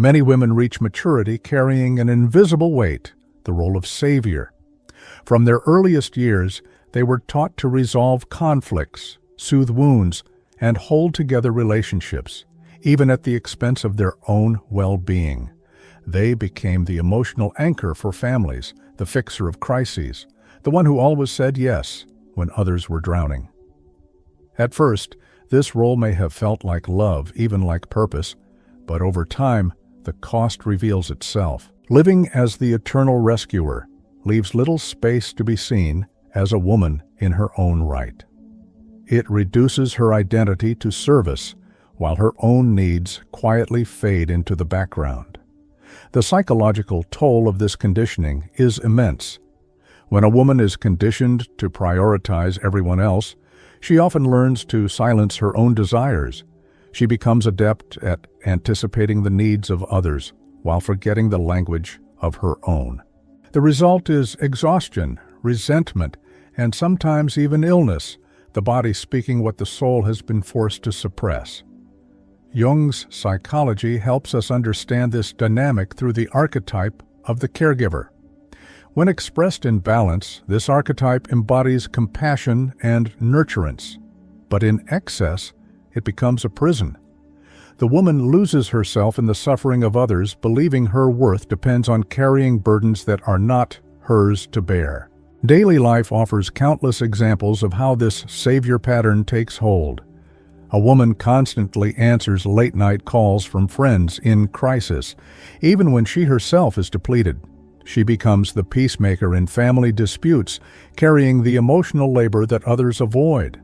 Many women reach maturity carrying an invisible weight, the role of savior. From their earliest years, they were taught to resolve conflicts, soothe wounds, and hold together relationships, even at the expense of their own well-being. They became the emotional anchor for families, the fixer of crises, the one who always said yes when others were drowning. At first, this role may have felt like love, even like purpose, but over time, the cost reveals itself. Living as the eternal rescuer leaves little space to be seen as a woman in her own right. It reduces her identity to service, while her own needs quietly fade into the background. The psychological toll of this conditioning is immense. When a woman is conditioned to prioritize everyone else, she often learns to silence her own desires. She becomes adept at anticipating the needs of others while forgetting the language of her own. The result is exhaustion, resentment, and sometimes even illness, the body speaking what the soul has been forced to suppress. Jung's psychology helps us understand this dynamic through the archetype of the caregiver. When expressed in balance, this archetype embodies compassion and nurturance, but in excess, it becomes a prison. The woman loses herself in the suffering of others, believing her worth depends on carrying burdens that are not hers to bear. Daily life offers countless examples of how this savior pattern takes hold. A woman constantly answers late-night calls from friends in crisis, even when she herself is depleted. She becomes the peacemaker in family disputes, carrying the emotional labor that others avoid.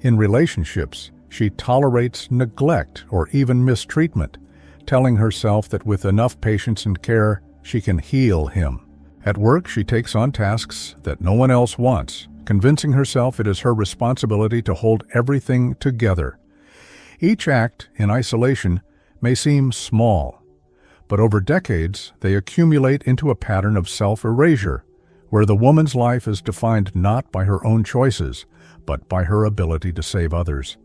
In relationships, she tolerates neglect or even mistreatment, telling herself that with enough patience and care, she can heal him. At work, she takes on tasks that no one else wants, convincing herself it is her responsibility to hold everything together. Each act, in isolation, may seem small, but over decades, they accumulate into a pattern of self-erasure, where the woman's life is defined not by her own choices, but by her ability to save others.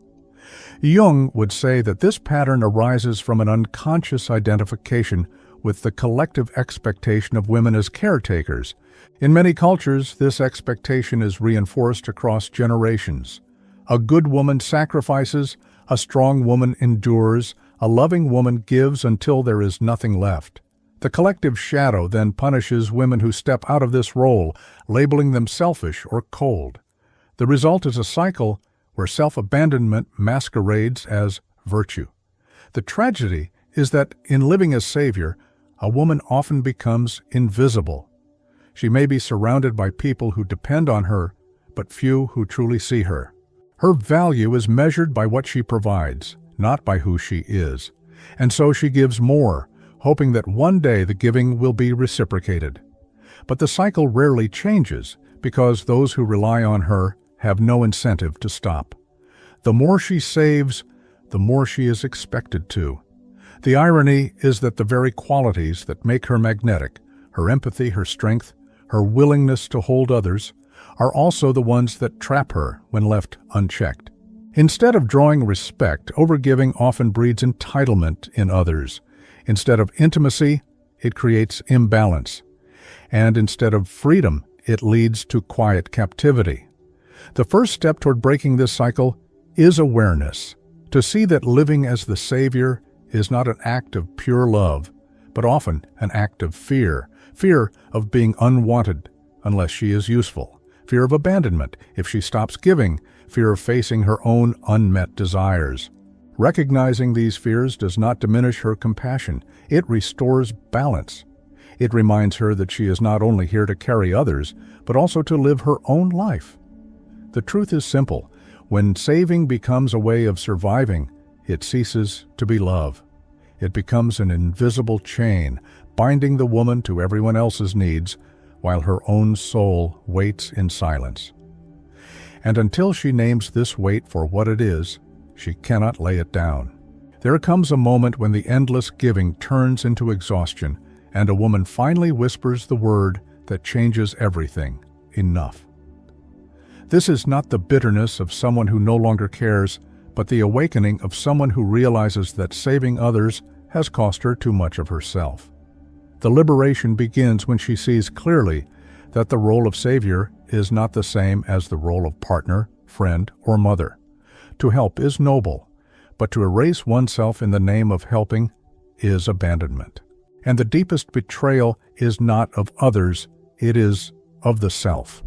Jung would say that this pattern arises from an unconscious identification with the collective expectation of women as caretakers. In many cultures, this expectation is reinforced across generations. A good woman sacrifices, a strong woman endures, a loving woman gives until there is nothing left. The collective shadow then punishes women who step out of this role, labeling them selfish or cold. The result is a cycle where self-abandonment masquerades as virtue. The tragedy is that in living as savior, a woman often becomes invisible. She may be surrounded by people who depend on her, but few who truly see her. Her value is measured by what she provides, not by who she is. And so she gives more, hoping that one day the giving will be reciprocated. But the cycle rarely changes because those who rely on her have no incentive to stop. The more she saves, the more she is expected to. The irony is that the very qualities that make her magnetic, her empathy, her strength, her willingness to hold others, are also the ones that trap her when left unchecked. Instead of drawing respect, overgiving often breeds entitlement in others. Instead of intimacy, it creates imbalance. And instead of freedom, it leads to quiet captivity. The first step toward breaking this cycle is awareness, to see that living as the savior is not an act of pure love, but often an act of fear. Fear of being unwanted unless she is useful. Fear of abandonment if she stops giving. Fear of facing her own unmet desires. Recognizing these fears does not diminish her compassion. It restores balance. It reminds her that she is not only here to carry others, but also to live her own life. The truth is simple. When saving becomes a way of surviving, it ceases to be love. It becomes an invisible chain, binding the woman to everyone else's needs, while her own soul waits in silence. And until she names this weight for what it is, she cannot lay it down. There comes a moment when the endless giving turns into exhaustion, and a woman finally whispers the word that changes everything: enough. This is not the bitterness of someone who no longer cares, but the awakening of someone who realizes that saving others has cost her too much of herself. The liberation begins when she sees clearly that the role of savior is not the same as the role of partner, friend, or mother. To help is noble, but to erase oneself in the name of helping is abandonment. And the deepest betrayal is not of others, it is of the self.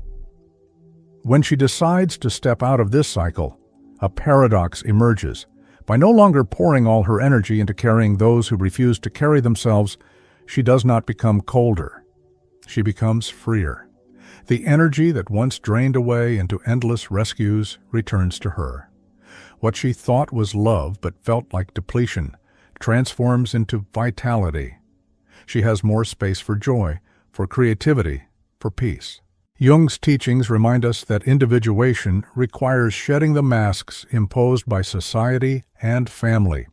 When she decides to step out of this cycle, a paradox emerges. By no longer pouring all her energy into carrying those who refuse to carry themselves, she does not become colder. She becomes freer. The energy that once drained away into endless rescues returns to her. What she thought was love but felt like depletion transforms into vitality. She has more space for joy, for creativity, for peace. Jung's teachings remind us that individuation requires shedding the masks imposed by society and family.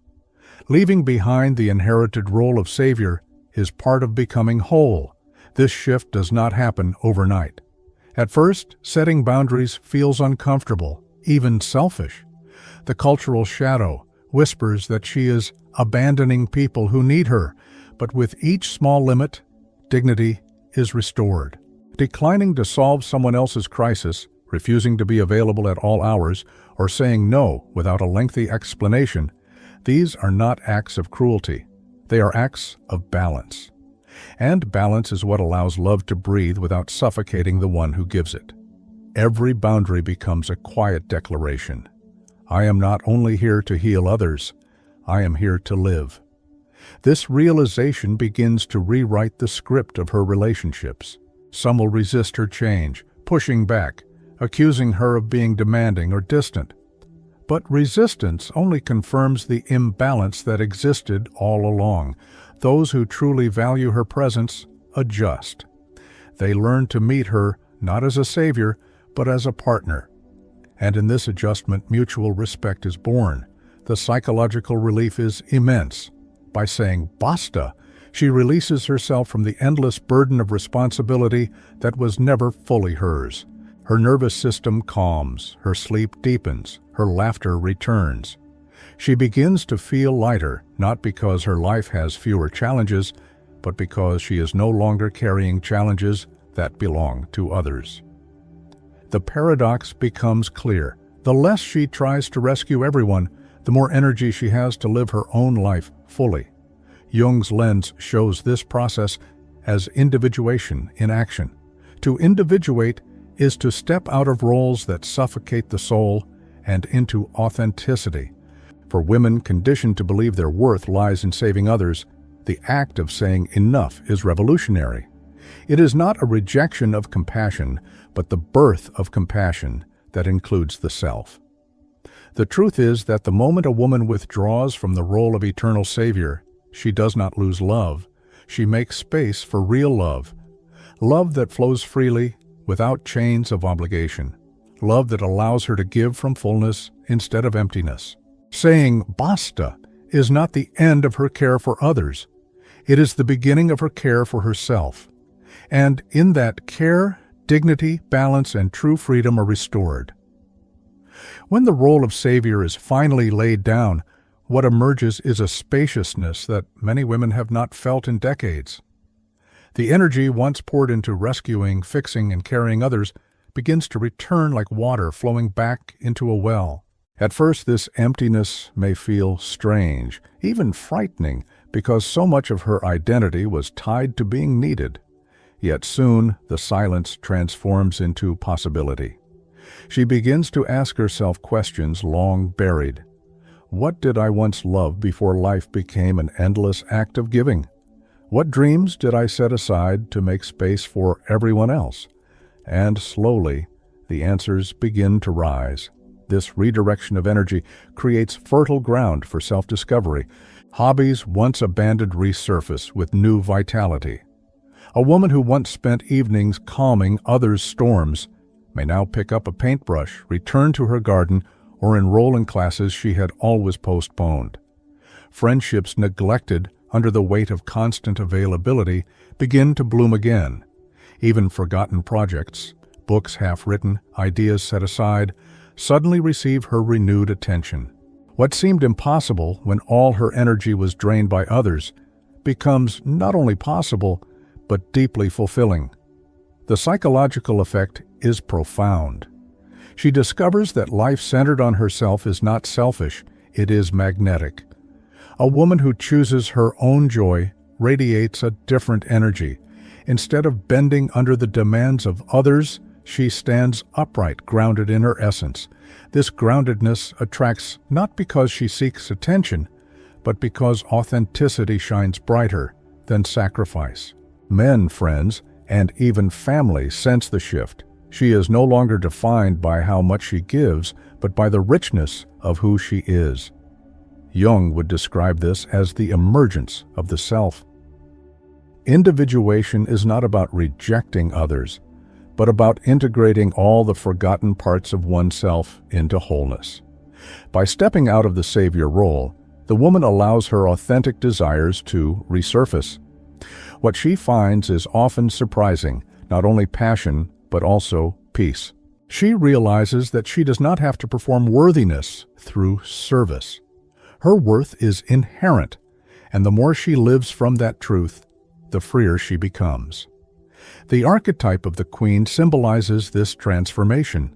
Leaving behind the inherited role of savior is part of becoming whole. This shift does not happen overnight. At first, setting boundaries feels uncomfortable, even selfish. The cultural shadow whispers that she is abandoning people who need her, but with each small limit, dignity is restored. Declining to solve someone else's crisis, refusing to be available at all hours, or saying no without a lengthy explanation, these are not acts of cruelty. They are acts of balance. And balance is what allows love to breathe without suffocating the one who gives it. Every boundary becomes a quiet declaration. I am not only here to heal others, I am here to live. This realization begins to rewrite the script of her relationships. Some will resist her change, pushing back, accusing her of being demanding or distant. But resistance only confirms the imbalance that existed all along. Those who truly value her presence adjust. They learn to meet her not as a savior, but as a partner. And in this adjustment, mutual respect is born. The psychological relief is immense. By saying basta, she releases herself from the endless burden of responsibility that was never fully hers. Her nervous system calms, her sleep deepens, her laughter returns. She begins to feel lighter, not because her life has fewer challenges, but because she is no longer carrying challenges that belong to others. The paradox becomes clear. The less she tries to rescue everyone, the more energy she has to live her own life fully. Jung's lens shows this process as individuation in action. To individuate is to step out of roles that suffocate the soul and into authenticity. For women conditioned to believe their worth lies in saving others, the act of saying enough is revolutionary. It is not a rejection of compassion, but the birth of compassion that includes the self. The truth is that the moment a woman withdraws from the role of eternal savior, she does not lose love. She makes space for real love. Love that flows freely, without chains of obligation. Love that allows her to give from fullness instead of emptiness. Saying basta is not the end of her care for others. It is the beginning of her care for herself. And in that care, dignity, balance, and true freedom are restored. When the role of savior is finally laid down, what emerges is a spaciousness that many women have not felt in decades. The energy once poured into rescuing, fixing, and carrying others begins to return like water flowing back into a well. At first, this emptiness may feel strange, even frightening, because so much of her identity was tied to being needed. Yet soon, the silence transforms into possibility. She begins to ask herself questions long buried. What did I once love before life became an endless act of giving? What dreams did I set aside to make space for everyone else? And slowly, the answers begin to rise. This redirection of energy creates fertile ground for self-discovery. Hobbies once abandoned resurface with new vitality. A woman who once spent evenings calming others' storms may now pick up a paintbrush, return to her garden, or enroll in classes she had always postponed. Friendships neglected under the weight of constant availability begin to bloom again. Even forgotten projects, books half written, ideas set aside, suddenly receive her renewed attention. What seemed impossible when all her energy was drained by others becomes not only possible, but deeply fulfilling. The psychological effect is profound. She discovers that life centered on herself is not selfish, it is magnetic. A woman who chooses her own joy radiates a different energy. Instead of bending under the demands of others, she stands upright, grounded in her essence. This groundedness attracts not because she seeks attention, but because authenticity shines brighter than sacrifice. Men, friends, and even family sense the shift. She is no longer defined by how much she gives, but by the richness of who she is. Jung would describe this as the emergence of the self. Individuation is not about rejecting others, but about integrating all the forgotten parts of oneself into wholeness. By stepping out of the savior role, the woman allows her authentic desires to resurface. What she finds is often surprising, not only passion, but also peace. She realizes that she does not have to perform worthiness through service. Her worth is inherent, and the more she lives from that truth, the freer she becomes. The archetype of the queen symbolizes this transformation.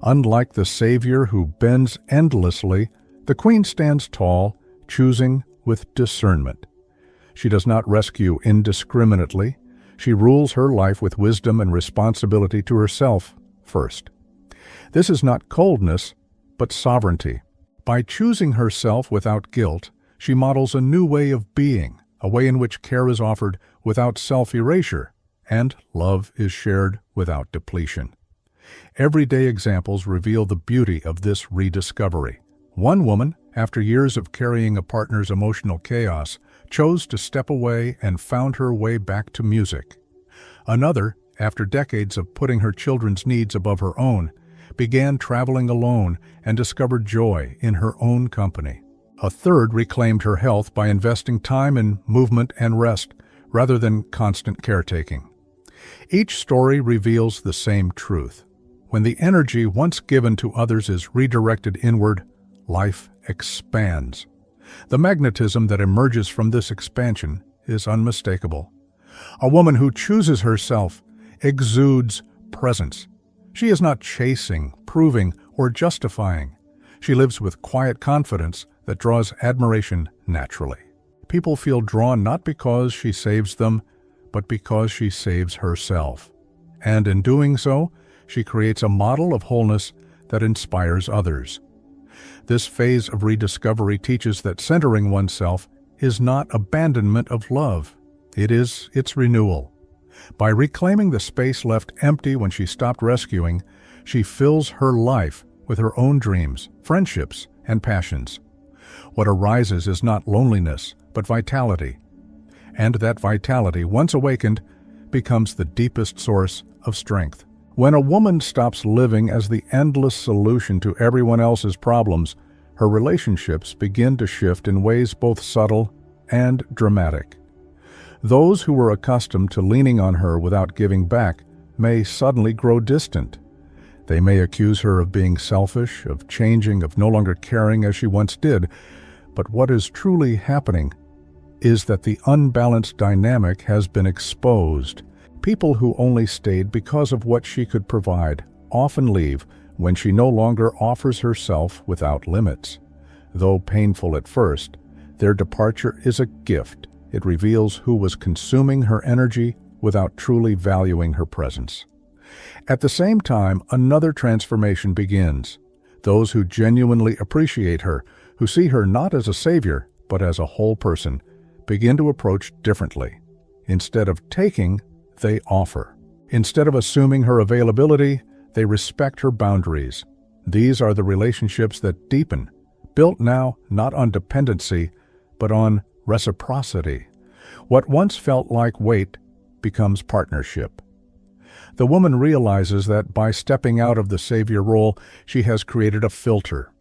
Unlike the savior who bends endlessly, the queen stands tall, choosing with discernment. She does not rescue indiscriminately. She rules her life with wisdom and responsibility to herself first. This is not coldness, but sovereignty. By choosing herself without guilt, she models a new way of being, a way in which care is offered without self-erasure, and love is shared without depletion. Everyday examples reveal the beauty of this rediscovery. One woman, after years of carrying a partner's emotional chaos, chose to step away and found her way back to music. Another, after decades of putting her children's needs above her own, began traveling alone and discovered joy in her own company. A third reclaimed her health by investing time in movement and rest rather than constant caretaking. Each story reveals the same truth. When the energy once given to others is redirected inward, life expands. The magnetism that emerges from this expansion is unmistakable. A woman who chooses herself exudes presence. She is not chasing, proving, or justifying. She lives with quiet confidence that draws admiration naturally. People feel drawn not because she saves them, but because she saves herself. And in doing so, she creates a model of wholeness that inspires others. This phase of rediscovery teaches that centering oneself is not abandonment of love. It is its renewal. By reclaiming the space left empty when she stopped rescuing, she fills her life with her own dreams, friendships, and passions. What arises is not loneliness, but vitality. And that vitality, once awakened, becomes the deepest source of strength. When a woman stops living as the endless solution to everyone else's problems, her relationships begin to shift in ways both subtle and dramatic. Those who were accustomed to leaning on her without giving back may suddenly grow distant. They may accuse her of being selfish, of changing, of no longer caring as she once did. But what is truly happening is that the unbalanced dynamic has been exposed. People who only stayed because of what she could provide often leave when she no longer offers herself without limits. Though painful at first, their departure is a gift. It reveals who was consuming her energy without truly valuing her presence. At the same time, another transformation begins. Those who genuinely appreciate her, who see her not as a savior, but as a whole person, begin to approach differently. Instead of taking, they offer. Instead of assuming her availability, they respect her boundaries. These are the relationships that deepen, built now not on dependency, but on reciprocity. What once felt like weight becomes partnership. The woman realizes that by stepping out of the savior role, she has created a filter.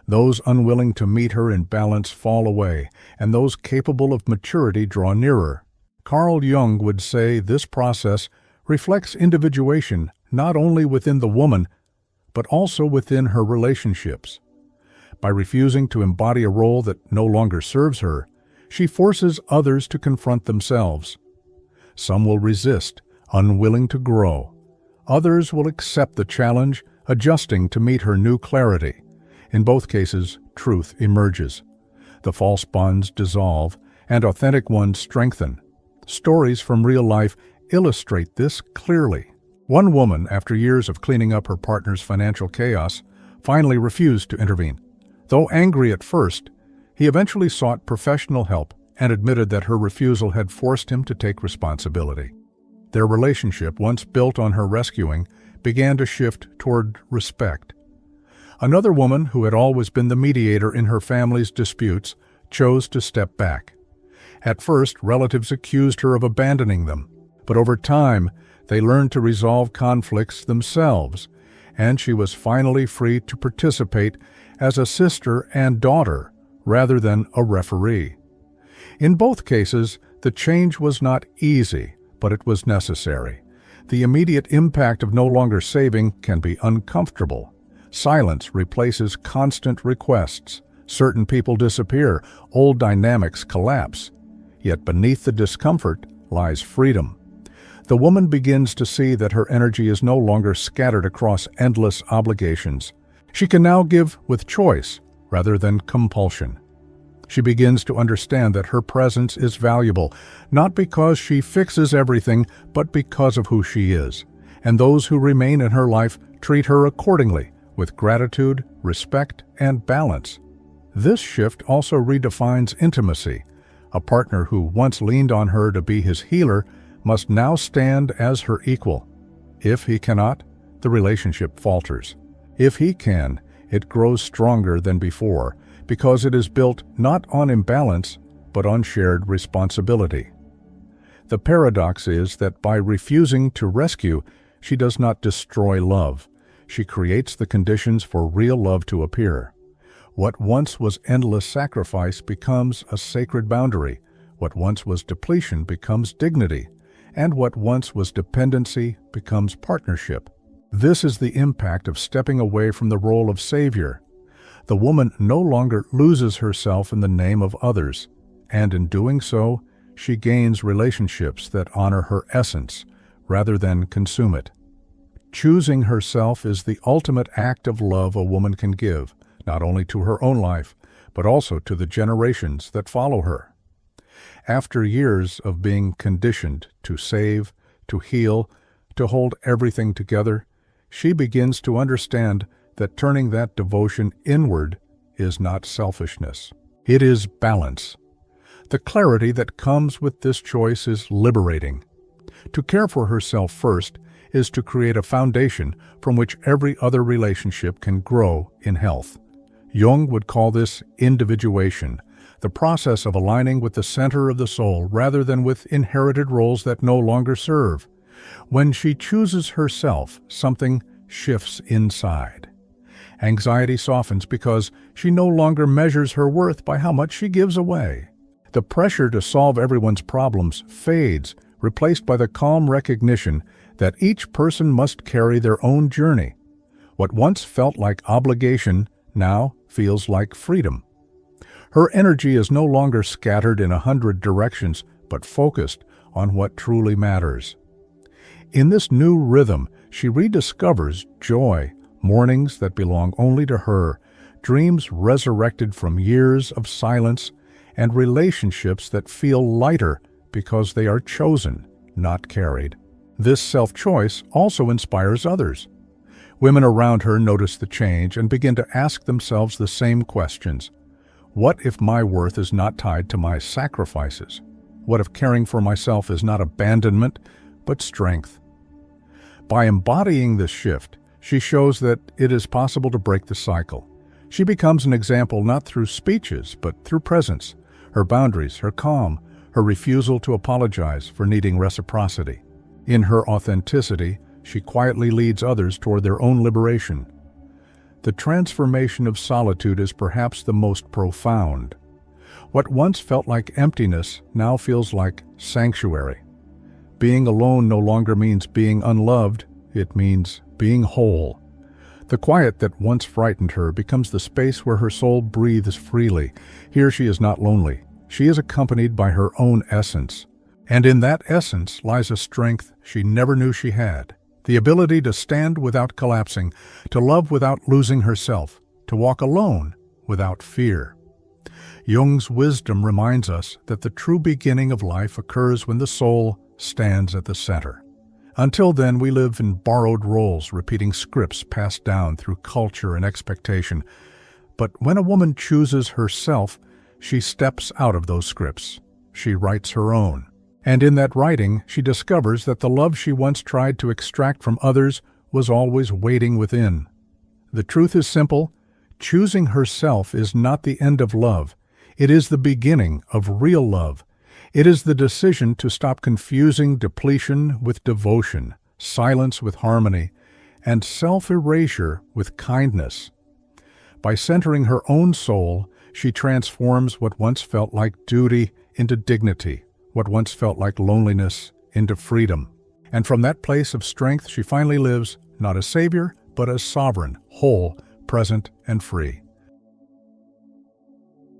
Those unwilling to meet her in balance fall away, and those capable of maturity draw nearer. Carl Jung would say this process reflects individuation not only within the woman, but also within her relationships. By refusing to embody a role that no longer serves her, she forces others to confront themselves. Some will resist, unwilling to grow. Others will accept the challenge, adjusting to meet her new clarity. In both cases, truth emerges. The false bonds dissolve, and authentic ones strengthen. Stories from real life illustrate this clearly. One woman, after years of cleaning up her partner's financial chaos, finally refused to intervene. Though angry at first, he eventually sought professional help and admitted that her refusal had forced him to take responsibility. Their relationship, once built on her rescuing, began to shift toward respect. Another woman, who had always been the mediator in her family's disputes, chose to step back. At first, relatives accused her of abandoning them, but over time, they learned to resolve conflicts themselves, and she was finally free to participate as a sister and daughter rather than a referee. In both cases, the change was not easy, but it was necessary. The immediate impact of no longer saving can be uncomfortable. Silence replaces constant requests. Certain people disappear, old dynamics collapse. Yet beneath the discomfort lies freedom. The woman begins to see that her energy is no longer scattered across endless obligations. She can now give with choice rather than compulsion. She begins to understand that her presence is valuable, not because she fixes everything, but because of who she is. And those who remain in her life treat her accordingly, with gratitude, respect, and balance. This shift also redefines intimacy. A partner who once leaned on her to be his healer must now stand as her equal. If he cannot, the relationship falters. If he can, it grows stronger than before, because it is built not on imbalance, but on shared responsibility. The paradox is that by refusing to rescue, she does not destroy love. She creates the conditions for real love to appear. What once was endless sacrifice becomes a sacred boundary. What once was depletion becomes dignity. And what once was dependency becomes partnership. This is the impact of stepping away from the role of savior. The woman no longer loses herself in the name of others, and in doing so, she gains relationships that honor her essence rather than consume it. Choosing herself is the ultimate act of love a woman can give, not only to her own life, but also to the generations that follow her. After years of being conditioned to save, to heal, to hold everything together, she begins to understand that turning that devotion inward is not selfishness. It is balance. The clarity that comes with this choice is liberating. To care for herself first is to create a foundation from which every other relationship can grow in health. Jung would call this individuation, the process of aligning with the center of the soul rather than with inherited roles that no longer serve. When she chooses herself, something shifts inside. Anxiety softens because she no longer measures her worth by how much she gives away. The pressure to solve everyone's problems fades, replaced by the calm recognition that each person must carry their own journey. What once felt like obligation now feels like freedom. Her energy is no longer scattered in 100 directions, but focused on what truly matters. In this new rhythm, she rediscovers joy, mornings that belong only to her, dreams resurrected from years of silence, and relationships that feel lighter because they are chosen, not carried. This self-choice also inspires others. Women around her notice the change and begin to ask themselves the same questions. What if my worth is not tied to my sacrifices? What if caring for myself is not abandonment, but strength? By embodying this shift, she shows that it is possible to break the cycle. She becomes an example not through speeches, but through presence, her boundaries, her calm, her refusal to apologize for needing reciprocity. In her authenticity, she quietly leads others toward their own liberation. The transformation of solitude is perhaps the most profound. What once felt like emptiness now feels like sanctuary. Being alone no longer means being unloved, it means being whole. The quiet that once frightened her becomes the space where her soul breathes freely. Here she is not lonely. She is accompanied by her own essence. And in that essence lies a strength she never knew she had. The ability to stand without collapsing, to love without losing herself, to walk alone without fear. Jung's wisdom reminds us that the true beginning of life occurs when the soul stands at the center. Until then, we live in borrowed roles, repeating scripts passed down through culture and expectation. But when a woman chooses herself, she steps out of those scripts. She writes her own. And in that writing, she discovers that the love she once tried to extract from others was always waiting within. The truth is simple. Choosing herself is not the end of love. It is the beginning of real love. It is the decision to stop confusing depletion with devotion, silence with harmony, and self-erasure with kindness. By centering her own soul, she transforms what once felt like duty into dignity, what once felt like loneliness into freedom. And from that place of strength, she finally lives not as savior, but as sovereign, whole, present, and free.